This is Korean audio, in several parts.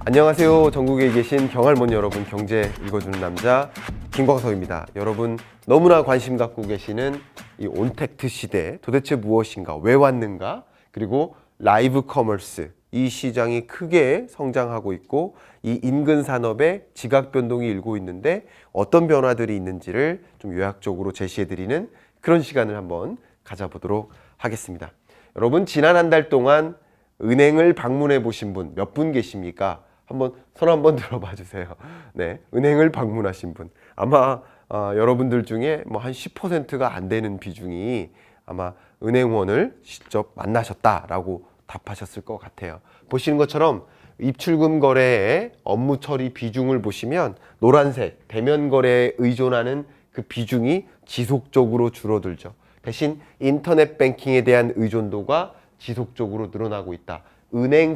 안녕하세요. 전국에 계신 경할머니 여러분, 경제 읽어주는 남자 김광석입니다. 여러분 너무나 관심 갖고 계시는 이 온택트 시대 도대체 무엇인가, 왜 왔는가, 그리고 라이브 커머스, 이 시장이 크게 성장하고 있고 이 인근 산업에 지각 변동이 일고 있는데 어떤 변화들이 있는지를 좀 요약적으로 제시해드리는 그런 시간을 한번 가져보도록 하겠습니다. 여러분, 지난 한 달 동안 은행을 방문해 보신 분 몇 분 계십니까? 한번 손 한번 들어봐 주세요. 네, 은행을 방문하신 분 아마 여러분들 중에 뭐 한 10%가 안 되는 비중이 아마 은행원을 직접 만나셨다라고 답하셨을 것 같아요. 보시는 것처럼 입출금 거래의 업무 처리 비중을 보시면 노란색 대면 거래에 의존하는 그 비중이 지속적으로 줄어들죠. 대신 인터넷 뱅킹에 대한 의존도가 지속적으로 늘어나고 있다. 은행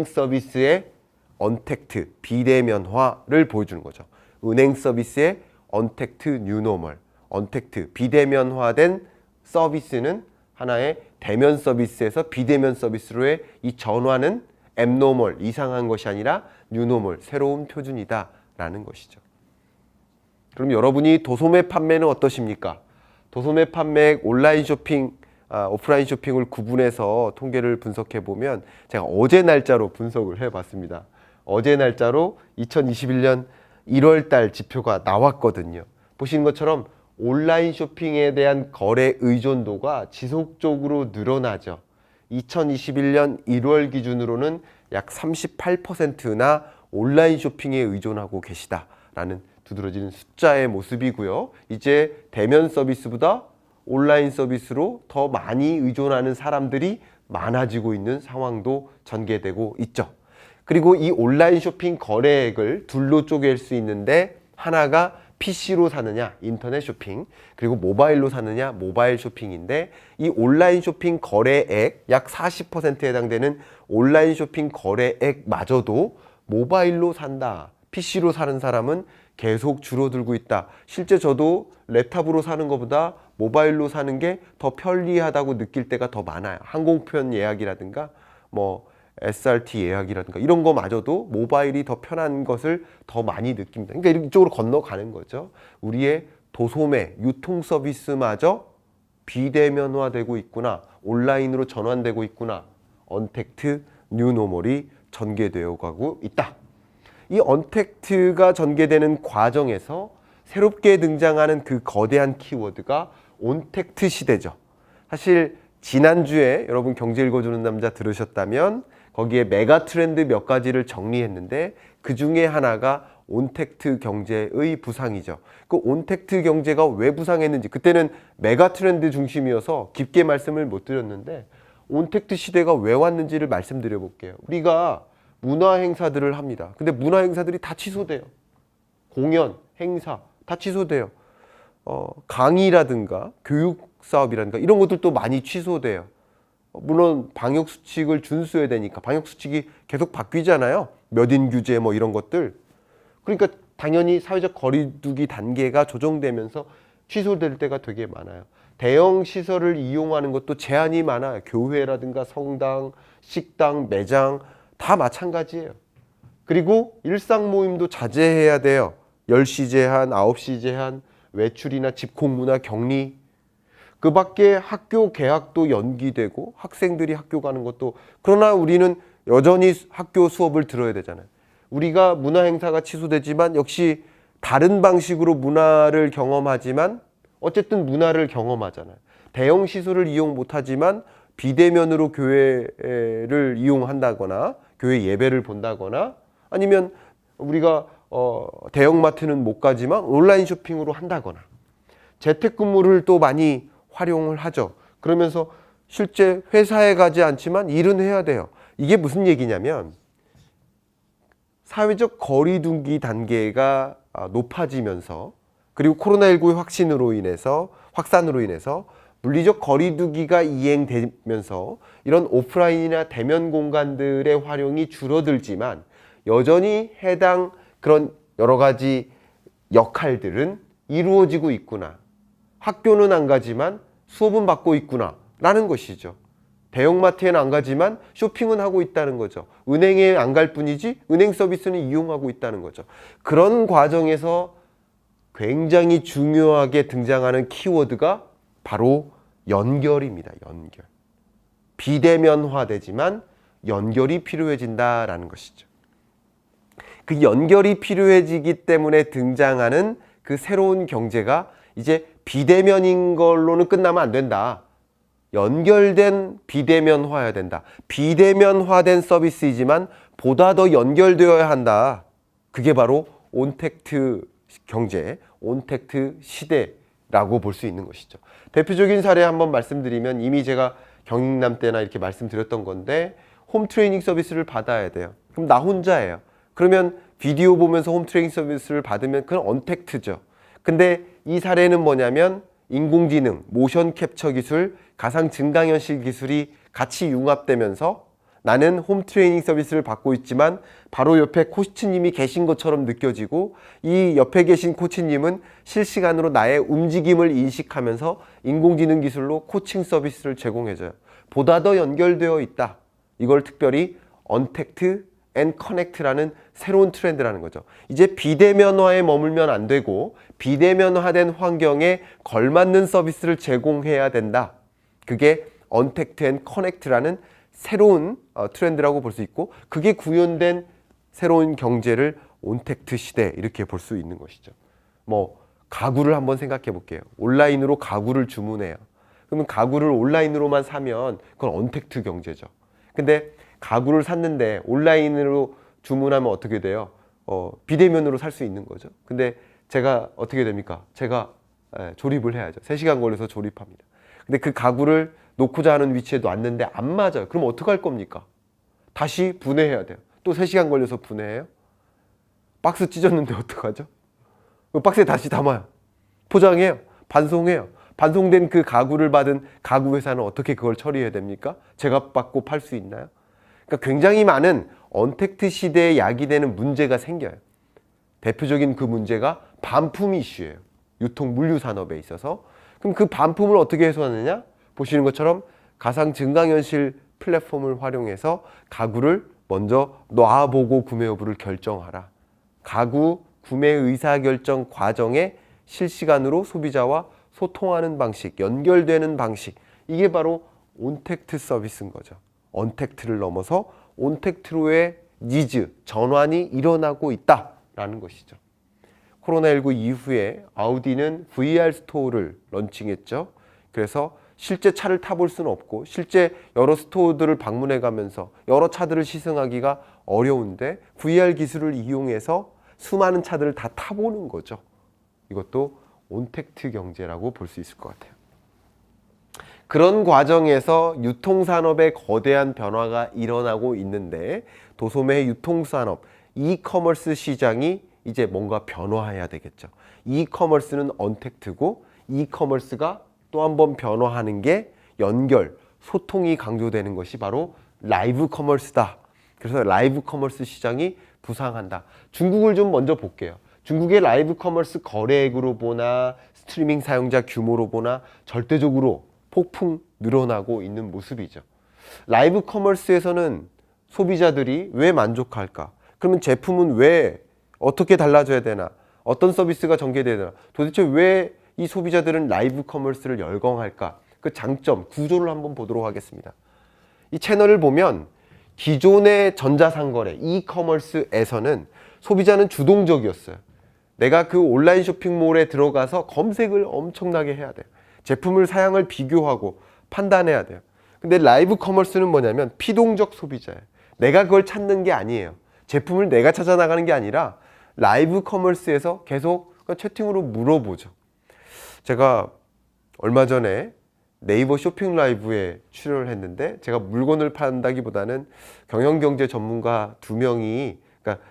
서비스의 언택트, 비대면화를 보여주는 거죠. 은행 서비스의 언택트 뉴노멀, 언택트, 비대면화된 서비스는 하나의 대면 서비스에서 비대면 서비스로의 이 전환은 앱노멀, 이상한 것이 아니라 뉴노멀, 새로운 표준이다 라는 것이죠. 그럼 여러분이 도소매 판매는 어떠십니까? 도소매 판매, 온라인 쇼핑, 오프라인 쇼핑을 구분해서 통계를 분석해 보면 제가 어제 날짜로 분석을 해 봤습니다. 어제 날짜로 2021년 1월 달 지표가 나왔거든요. 보시는 것처럼 온라인 쇼핑에 대한 거래 의존도가 지속적으로 늘어나죠. 2021년 1월 기준으로는 약 38%나 온라인 쇼핑에 의존하고 계시다라는 두드러지는 숫자의 모습이고요. 이제 대면 서비스보다 온라인 서비스로 더 많이 의존하는 사람들이 많아지고 있는 상황도 전개되고 있죠. 그리고 이 온라인 쇼핑 거래액을 둘로 쪼갤 수 있는데 하나가 PC로 사느냐, 인터넷 쇼핑, 그리고 모바일로 사느냐, 모바일 쇼핑인데 이 온라인 쇼핑 거래액 약 40%에 해당되는 온라인 쇼핑 거래액마저도 모바일로 산다, PC로 사는 사람은 계속 줄어들고 있다. 실제 저도 랩탑으로 사는 것보다 모바일로 사는 게 더 편리하다고 느낄 때가 더 많아요. 항공편 예약이라든가 뭐 SRT 예약이라든가 이런 거마저도 모바일이 더 편한 것을 더 많이 느낍니다. 그러니까 이쪽으로 건너가는 거죠. 우리의 도소매, 유통 서비스마저 비대면화되고 있구나, 온라인으로 전환되고 있구나, 언택트 뉴노멀이 전개되어 가고 있다. 이 언택트가 전개되는 과정에서 새롭게 등장하는 그 거대한 키워드가 온택트 시대죠. 사실 지난주에 여러분 경제 읽어주는 남자 들으셨다면 거기에 메가 트렌드 몇 가지를 정리했는데 그 중에 하나가 온택트 경제의 부상이죠. 그 온택트 경제가 왜 부상했는지, 그때는 메가 트렌드 중심이어서 깊게 말씀을 못 드렸는데 온택트 시대가 왜 왔는지를 말씀드려 볼게요. 우리가 문화 행사들을 합니다. 근데 문화 행사들이 다 취소돼요. 공연, 행사 다 취소돼요. 강의라든가 교육 사업이라든가 이런 것들도 많이 취소돼요. 물론 방역 수칙을 준수해야 되니까 방역 수칙이 계속 바뀌잖아요. 몇 인 규제 뭐 이런 것들. 그러니까 당연히 사회적 거리두기 단계가 조정되면서 취소될 때가 되게 많아요. 대형 시설을 이용하는 것도 제한이 많아요. 교회라든가 성당, 식당, 매장 다 마찬가지예요. 그리고 일상 모임도 자제해야 돼요. 10시 제한, 9시 제한, 외출이나 집콕문화 격리. 그 밖에 학교 개학도 연기되고 학생들이 학교 가는 것도, 그러나 우리는 여전히 학교 수업을 들어야 되잖아요. 우리가 문화 행사가 취소되지만 역시 다른 방식으로 문화를 경험하지만 어쨌든 문화를 경험하잖아요. 대형 시설을 이용 못하지만 비대면으로 교회를 이용한다거나 교회 예배를 본다거나 아니면 우리가 대형마트는 못 가지만 온라인 쇼핑으로 한다거나 재택근무를 또 많이 활용을 하죠. 그러면서 실제 회사에 가지 않지만 일은 해야 돼요. 이게 무슨 얘기냐면 사회적 거리두기 단계가 높아지면서 그리고 코로나19의 확산으로 인해서 물리적 거리두기가 이행되면서 이런 오프라인이나 대면 공간들의 활용이 줄어들지만 여전히 해당 그런 여러 가지 역할들은 이루어지고 있구나. 학교는 안 가지만 수업은 받고 있구나 라는 것이죠. 대형마트에는 안 가지만 쇼핑은 하고 있다는 거죠. 은행에 안 갈 뿐이지 은행 서비스는 이용하고 있다는 거죠. 그런 과정에서 굉장히 중요하게 등장하는 키워드가 바로 연결입니다. 연결. 비대면화되지만 연결이 필요해진다라는 것이죠. 그 연결이 필요해지기 때문에 등장하는 그 새로운 경제가 이제 비대면인 걸로는 끝나면 안 된다. 연결된 비대면화여야 된다. 비대면화된 서비스이지만 보다 더 연결되어야 한다. 그게 바로 온택트 경제, 온택트 시대라고 볼 수 있는 것이죠. 대표적인 사례 한번 말씀드리면 이미 제가 경남 때나 이렇게 말씀드렸던 건데 홈 트레이닝 서비스를 받아야 돼요. 그럼 나 혼자예요. 그러면 비디오 보면서 홈 트레이닝 서비스를 받으면 그건 언택트죠. 근데 이 사례는 뭐냐면 인공지능, 모션 캡처 기술, 가상 증강현실 기술이 같이 융합되면서 나는 홈 트레이닝 서비스를 받고 있지만 바로 옆에 코치님이 계신 것처럼 느껴지고 이 옆에 계신 코치님은 실시간으로 나의 움직임을 인식하면서 인공지능 기술로 코칭 서비스를 제공해줘요. 보다 더 연결되어 있다. 이걸 특별히 언택트 앤 커넥트라는 새로운 트렌드라는 거죠. 이제 비대면화에 머물면 안 되고 비대면화된 환경에 걸맞는 서비스를 제공해야 된다. 그게 언택트 앤 커넥트라는 새로운 트렌드라고 볼 수 있고 그게 구현된 새로운 경제를 온택트 시대 이렇게 볼 수 있는 것이죠. 뭐 가구를 한번 생각해 볼게요. 온라인으로 가구를 주문해요. 그러면 가구를 온라인으로만 사면 그건 언택트 경제죠. 근데 가구를 샀는데 온라인으로 주문하면 어떻게 돼요? 비대면으로 살 수 있는 거죠. 근데 제가 어떻게 됩니까? 제가 조립을 해야죠. 3시간 걸려서 조립합니다. 근데 그 가구를 놓고자 하는 위치에 놨는데 안 맞아요. 그럼 어떡할 겁니까? 다시 분해해야 돼요. 또 3시간 걸려서 분해해요? 박스 찢었는데 어떡하죠? 박스에 다시 담아요. 포장해요. 반송해요. 반송된 그 가구를 받은 가구 회사는 어떻게 그걸 처리해야 됩니까? 제값 받고 팔 수 있나요? 그러니까 굉장히 많은 언택트 시대에 야기되는 문제가 생겨요. 대표적인 그 문제가 반품 이슈예요. 유통 물류 산업에 있어서. 그럼 그 반품을 어떻게 해소하느냐? 보시는 것처럼 가상 증강현실 플랫폼을 활용해서 가구를 먼저 놔보고 구매 여부를 결정하라. 가구 구매 의사결정 과정에 실시간으로 소비자와 소통하는 방식, 연결되는 방식. 이게 바로 온택트 서비스인 거죠. 언택트를 넘어서 온택트로의 니즈, 전환이 일어나고 있다라는 것이죠. 코로나19 이후에 아우디는 VR 스토어를 런칭했죠. 그래서 실제 차를 타볼 수는 없고 실제 여러 스토어들을 방문해 가면서 여러 차들을 시승하기가 어려운데 VR 기술을 이용해서 수많은 차들을 다 타보는 거죠. 이것도 온택트 경제라고 볼 수 있을 것 같아요. 그런 과정에서 유통산업에 거대한 변화가 일어나고 있는데 도소매 유통산업, 이커머스 시장이 이제 뭔가 변화해야 되겠죠. 이커머스는 언택트고 이커머스가 또 한 번 변화하는 게 연결, 소통이 강조되는 것이 바로 라이브 커머스다. 그래서 라이브 커머스 시장이 부상한다. 중국을 좀 먼저 볼게요. 중국의 라이브 커머스 거래액으로 보나 스트리밍 사용자 규모로 보나 절대적으로 폭풍 늘어나고 있는 모습이죠. 라이브 커머스에서는 소비자들이 왜 만족할까? 그러면 제품은 왜 어떻게 달라져야 되나? 어떤 서비스가 전개돼야 되나? 도대체 왜 이 소비자들은 라이브 커머스를 열광할까? 그 장점, 구조를 한번 보도록 하겠습니다. 이 채널을 보면 기존의 전자상거래, 이커머스에서는 소비자는 주동적이었어요. 내가 그 온라인 쇼핑몰에 들어가서 검색을 엄청나게 해야 돼요. 제품을 사양을 비교하고 판단해야 돼요. 근데 라이브 커머스는 뭐냐면 피동적 소비자예요. 내가 그걸 찾는 게 아니에요. 제품을 내가 찾아 나가는 게 아니라 라이브 커머스에서 계속 채팅으로 물어보죠. 제가 얼마 전에 네이버 쇼핑 라이브에 출연을 했는데 제가 물건을 판다기보다는 경영경제 전문가 2명이 그러니까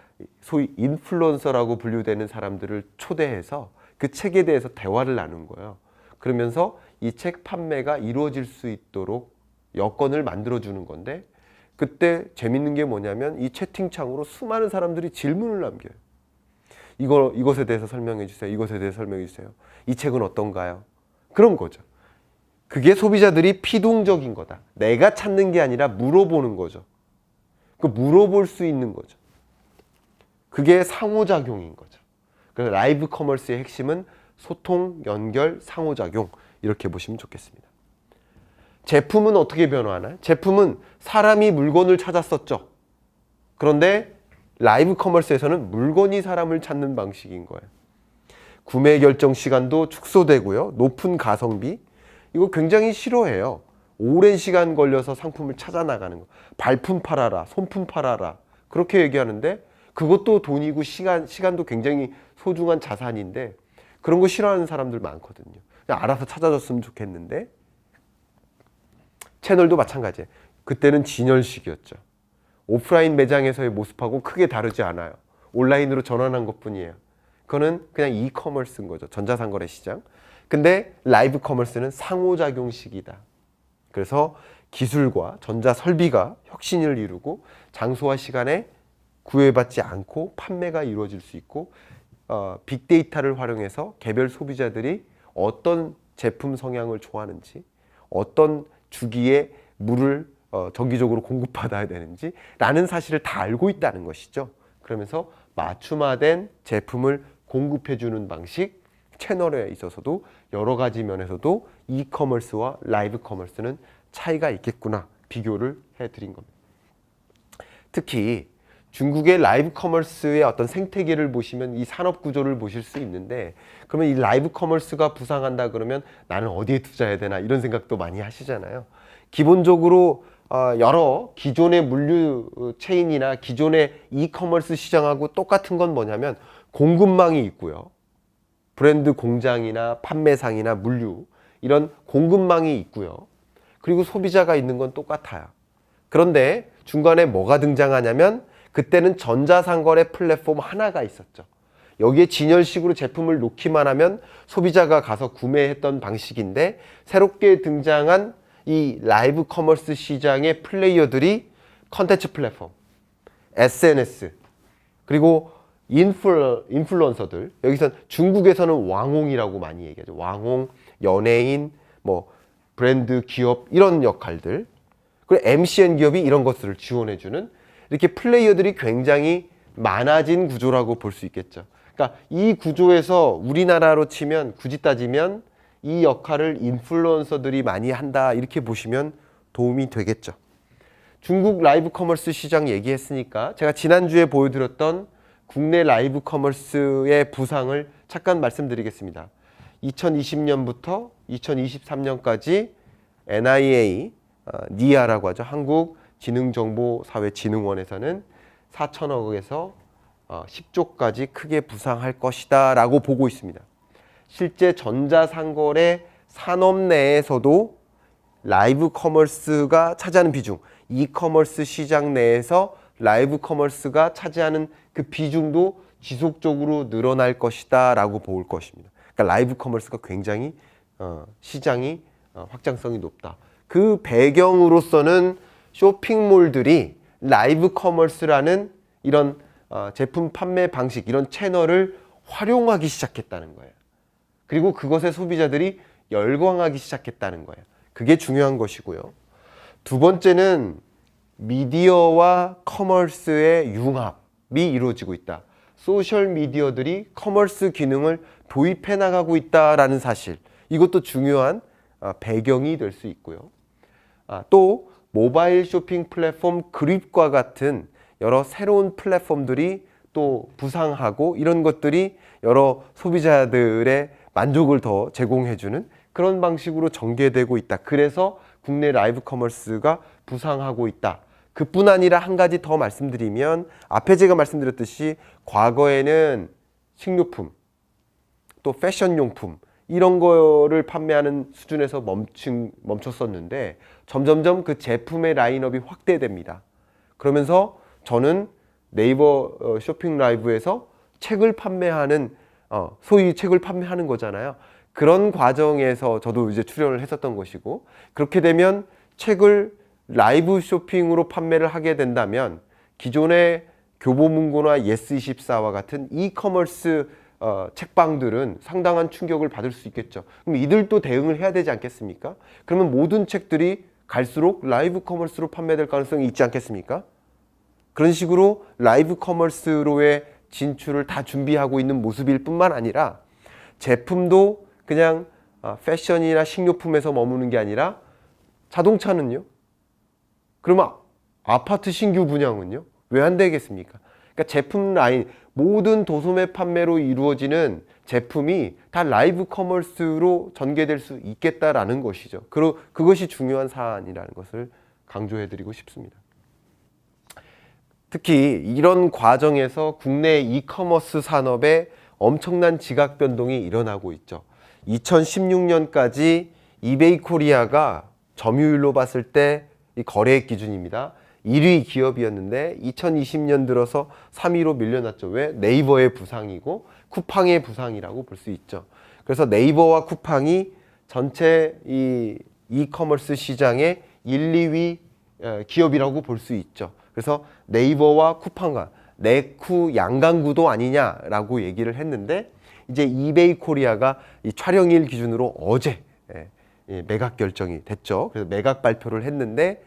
소위 인플루언서라고 분류되는 사람들을 초대해서 그 책에 대해서 대화를 나눈 거예요. 그러면서 이 책 판매가 이루어질 수 있도록 여건을 만들어주는 건데 그때 재밌는 게 뭐냐면 이 채팅창으로 수많은 사람들이 질문을 남겨요. 이것에 대해서 설명해 주세요. 이것에 대해서 설명해 주세요. 이 책은 어떤가요? 그런 거죠. 그게 소비자들이 피동적인 거다. 내가 찾는 게 아니라 물어보는 거죠. 그 물어볼 수 있는 거죠. 그게 상호작용인 거죠. 그래서 라이브 커머스의 핵심은 소통, 연결, 상호작용 이렇게 보시면 좋겠습니다. 제품은 어떻게 변화하나요? 제품은 사람이 물건을 찾았었죠. 그런데 라이브 커머스에서는 물건이 사람을 찾는 방식인 거예요. 구매 결정 시간도 축소되고요. 높은 가성비. 이거 굉장히 싫어해요. 오랜 시간 걸려서 상품을 찾아 나가는 거. 발품 팔아라, 손품 팔아라. 그렇게 얘기하는데 그것도 돈이고 시간도 굉장히 소중한 자산인데 그런 거 싫어하는 사람들 많거든요. 그냥 알아서 찾아줬으면 좋겠는데 채널도 마찬가지예요. 그때는 진열식이었죠. 오프라인 매장에서의 모습하고 크게 다르지 않아요. 온라인으로 전환한 것뿐이에요. 그거는 그냥 이커머스인 거죠. 전자상거래 시장. 근데 라이브 커머스는 상호작용식이다. 그래서 기술과 전자설비가 혁신을 이루고 장소와 시간에 구애받지 않고 판매가 이루어질 수 있고 빅데이터를 활용해서 개별 소비자들이 어떤 제품 성향을 좋아하는지 어떤 주기에 물을 정기적으로 공급받아야 되는지 라는 사실을 다 알고 있다는 것이죠. 그러면서 맞춤화된 제품을 공급해 주는 방식, 채널에 있어서도 여러 가지 면에서도 이커머스와 라이브 커머스는 차이가 있겠구나 비교를 해드린 겁니다. 특히 중국의 라이브 커머스의 어떤 생태계를 보시면 이 산업 구조를 보실 수 있는데 그러면 이 라이브 커머스가 부상한다 그러면 나는 어디에 투자해야 되나 이런 생각도 많이 하시잖아요. 기본적으로 여러 기존의 물류 체인이나 기존의 이커머스 시장하고 똑같은 건 뭐냐면 공급망이 있고요. 브랜드 공장이나 판매상이나 물류 이런 공급망이 있고요. 그리고 소비자가 있는 건 똑같아요. 그런데 중간에 뭐가 등장하냐면 그때는 전자상거래 플랫폼 하나가 있었죠. 여기에 진열식으로 제품을 놓기만 하면 소비자가 가서 구매했던 방식인데 새롭게 등장한 이 라이브 커머스 시장의 플레이어들이 컨텐츠 플랫폼, SNS 그리고 인플루언서들 여기서 중국에서는 왕홍이라고 많이 얘기하죠. 왕홍, 연예인, 뭐 브랜드 기업 이런 역할들 그리고 MCN 기업이 이런 것들을 지원해주는 이렇게 플레이어들이 굉장히 많아진 구조라고 볼 수 있겠죠. 그러니까 이 구조에서 우리나라로 치면 굳이 따지면 이 역할을 인플루언서들이 많이 한다 이렇게 보시면 도움이 되겠죠. 중국 라이브 커머스 시장 얘기했으니까 제가 지난주에 보여드렸던 국내 라이브 커머스의 부상을 잠깐 말씀드리겠습니다. 2020년부터 2023년까지 NIA, 니아라고 하죠. 한국지능정보사회진흥원에서는 4천억에서 10조까지 크게 부상할 것이다 라고 보고 있습니다. 실제 전자상거래 산업 내에서도 라이브 커머스가 차지하는 비중, 이커머스 시장 내에서 라이브 커머스가 차지하는 그 비중도 지속적으로 늘어날 것이다 라고 볼 것입니다. 그러니까 라이브 커머스가 굉장히 시장이 확장성이 높다. 그 배경으로서는 쇼핑몰들이 라이브 커머스라는 이런 제품 판매 방식, 이런 채널을 활용하기 시작했다는 거예요. 그리고 그것에 소비자들이 열광하기 시작했다는 거예요. 그게 중요한 것이고요. 두 번째는 미디어와 커머스의 융합이 이루어지고 있다. 소셜 미디어들이 커머스 기능을 도입해 나가고 있다라는 사실. 이것도 중요한 배경이 될 수 있고요. 또 모바일 쇼핑 플랫폼 그립과 같은 여러 새로운 플랫폼들이 또 부상하고 이런 것들이 여러 소비자들의 만족을 더 제공해주는 그런 방식으로 전개되고 있다. 그래서 국내 라이브 커머스가 부상하고 있다. 그뿐 아니라 한 가지 더 말씀드리면 앞에 제가 말씀드렸듯이 과거에는 식료품 또 패션용품 이런 거를 판매하는 수준에서 멈췄었는데 점점점 그 제품의 라인업이 확대됩니다. 그러면서 저는 네이버 쇼핑 라이브에서 책을 판매하는 소위 책을 판매하는 거잖아요. 그런 과정에서 저도 이제 출연을 했었던 것이고 그렇게 되면 책을 라이브 쇼핑으로 판매를 하게 된다면 기존의 교보문고나 예스24와 같은 이커머스 책방들은 상당한 충격을 받을 수 있겠죠. 그럼 이들도 대응을 해야 되지 않겠습니까? 그러면 모든 책들이 갈수록 라이브 커머스로 판매될 가능성이 있지 않겠습니까? 그런 식으로 라이브 커머스로의 진출을 다 준비하고 있는 모습일 뿐만 아니라 제품도 그냥 패션이나 식료품에서 머무는 게 아니라 자동차는요? 그러면 아파트 신규 분양은요? 왜 안 되겠습니까? 그러니까 제품 라인, 모든 도소매 판매로 이루어지는 제품이 다 라이브 커머스로 전개될 수 있겠다라는 것이죠. 그것이 중요한 사안이라는 것을 강조해드리고 싶습니다. 특히 이런 과정에서 국내 이커머스 산업에 엄청난 지각 변동이 일어나고 있죠. 2016년까지 이베이 코리아가 점유율로 봤을 때 이 거래액 기준입니다. 1위 기업이었는데 2020년 들어서 3위로 밀려났죠. 왜? 네이버의 부상이고 쿠팡의 부상이라고 볼 수 있죠. 그래서 네이버와 쿠팡이 전체 이 이커머스 시장의 1, 2위 기업이라고 볼 수 있죠. 그래서 네이버와 쿠팡과 네쿠 양강구도 아니냐라고 얘기를 했는데 이제 이베이 코리아가 이 촬영일 기준으로 어제 매각 결정이 됐죠. 그래서 매각 발표를 했는데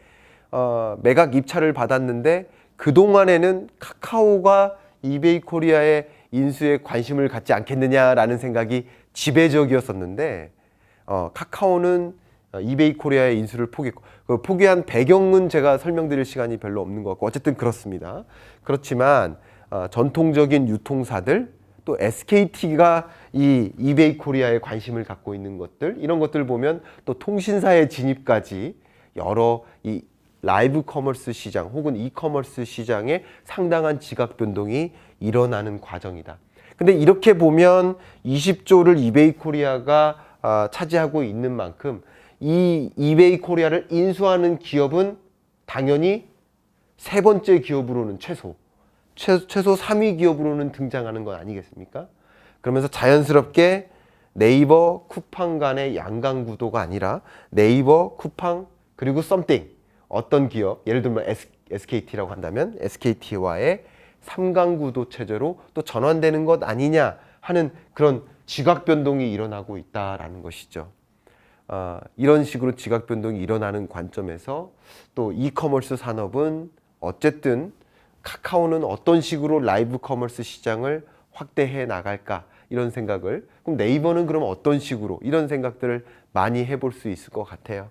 매각 입찰을 받았는데 그동안에는 카카오가 이베이 코리아의 인수에 관심을 갖지 않겠느냐라는 생각이 지배적이었었는데 카카오는 이베이 코리아의 인수를 포기했고 그 포기한 배경은 제가 설명드릴 시간이 별로 없는 것 같고 어쨌든 그렇습니다. 그렇지만 전통적인 유통사들 또 SKT가 이 이베이 코리아에 관심을 갖고 있는 것들 이런 것들 보면 또 통신사의 진입까지 여러 이 라이브 커머스 시장 혹은 이커머스 시장에 상당한 지각 변동이 일어나는 과정이다. 근데 이렇게 보면 20조를 이베이 코리아가 차지하고 있는 만큼 이 이베이 코리아를 인수하는 기업은 당연히 세 번째 기업으로는 최소 3위 기업으로는 등장하는 건 아니겠습니까? 그러면서 자연스럽게 네이버, 쿠팡 간의 양강 구도가 아니라 네이버, 쿠팡 그리고 썸띵 어떤 기업, 예를 들면 SKT라고 한다면 SKT와의 3강 구도 체제로 또 전환되는 것 아니냐 하는 그런 지각 변동이 일어나고 있다라는 것이죠. 이런 식으로 지각 변동이 일어나는 관점에서 또 이커머스 산업은 어쨌든 카카오는 어떤 식으로 라이브 커머스 시장을 확대해 나갈까 이런 생각을 그럼 네이버는 그럼 어떤 식으로 이런 생각들을 많이 해볼 수 있을 것 같아요.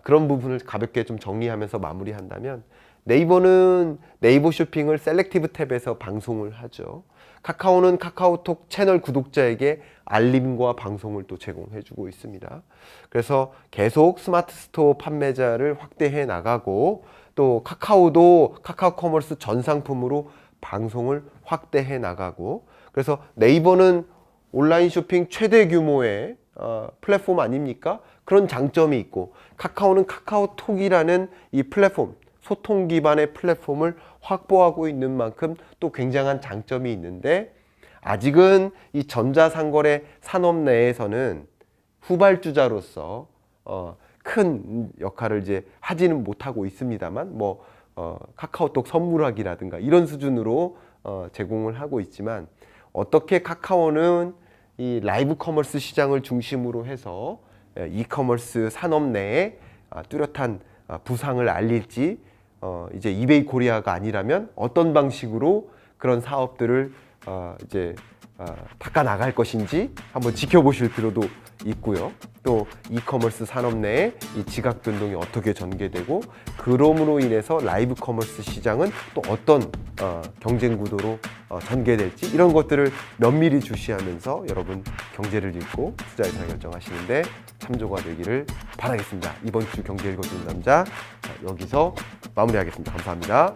그런 부분을 가볍게 좀 정리하면서 마무리한다면 네이버는 네이버 쇼핑을 셀렉티브 탭에서 방송을 하죠. 카카오는 카카오톡 채널 구독자에게 알림과 방송을 또 제공해 주고 있습니다. 그래서 계속 스마트 스토어 판매자를 확대해 나가고 또 카카오도 카카오 커머스 전 상품으로 방송을 확대해 나가고 그래서 네이버는 온라인 쇼핑 최대 규모의 플랫폼 아닙니까? 그런 장점이 있고 카카오는 카카오톡이라는 이 플랫폼 소통 기반의 플랫폼을 확보하고 있는 만큼 또 굉장한 장점이 있는데 아직은 이 전자상거래 산업 내에서는 후발주자로서 큰 역할을 이제 하지는 못하고 있습니다만 카카오톡 선물하기라든가 이런 수준으로 제공을 하고 있지만 어떻게 카카오는 이 라이브 커머스 시장을 중심으로 해서 이커머스 산업 내에 뚜렷한 부상을 알릴지 이제 이베이 코리아가 아니라면 어떤 방식으로 그런 사업들을 이제 닦아 나갈 것인지 한번 지켜보실 필요도 있고요. 또 이커머스 산업 내에 이 지각 변동이 어떻게 전개되고 그럼으로 인해서 라이브 커머스 시장은 또 어떤 경쟁 구도로 전개될지 이런 것들을 면밀히 주시하면서 여러분 경제를 읽고 투자 의사 결정하시는데 참조가 되기를 바라겠습니다. 이번 주 경제 읽어주는 남자 여기서 마무리하겠습니다. 감사합니다.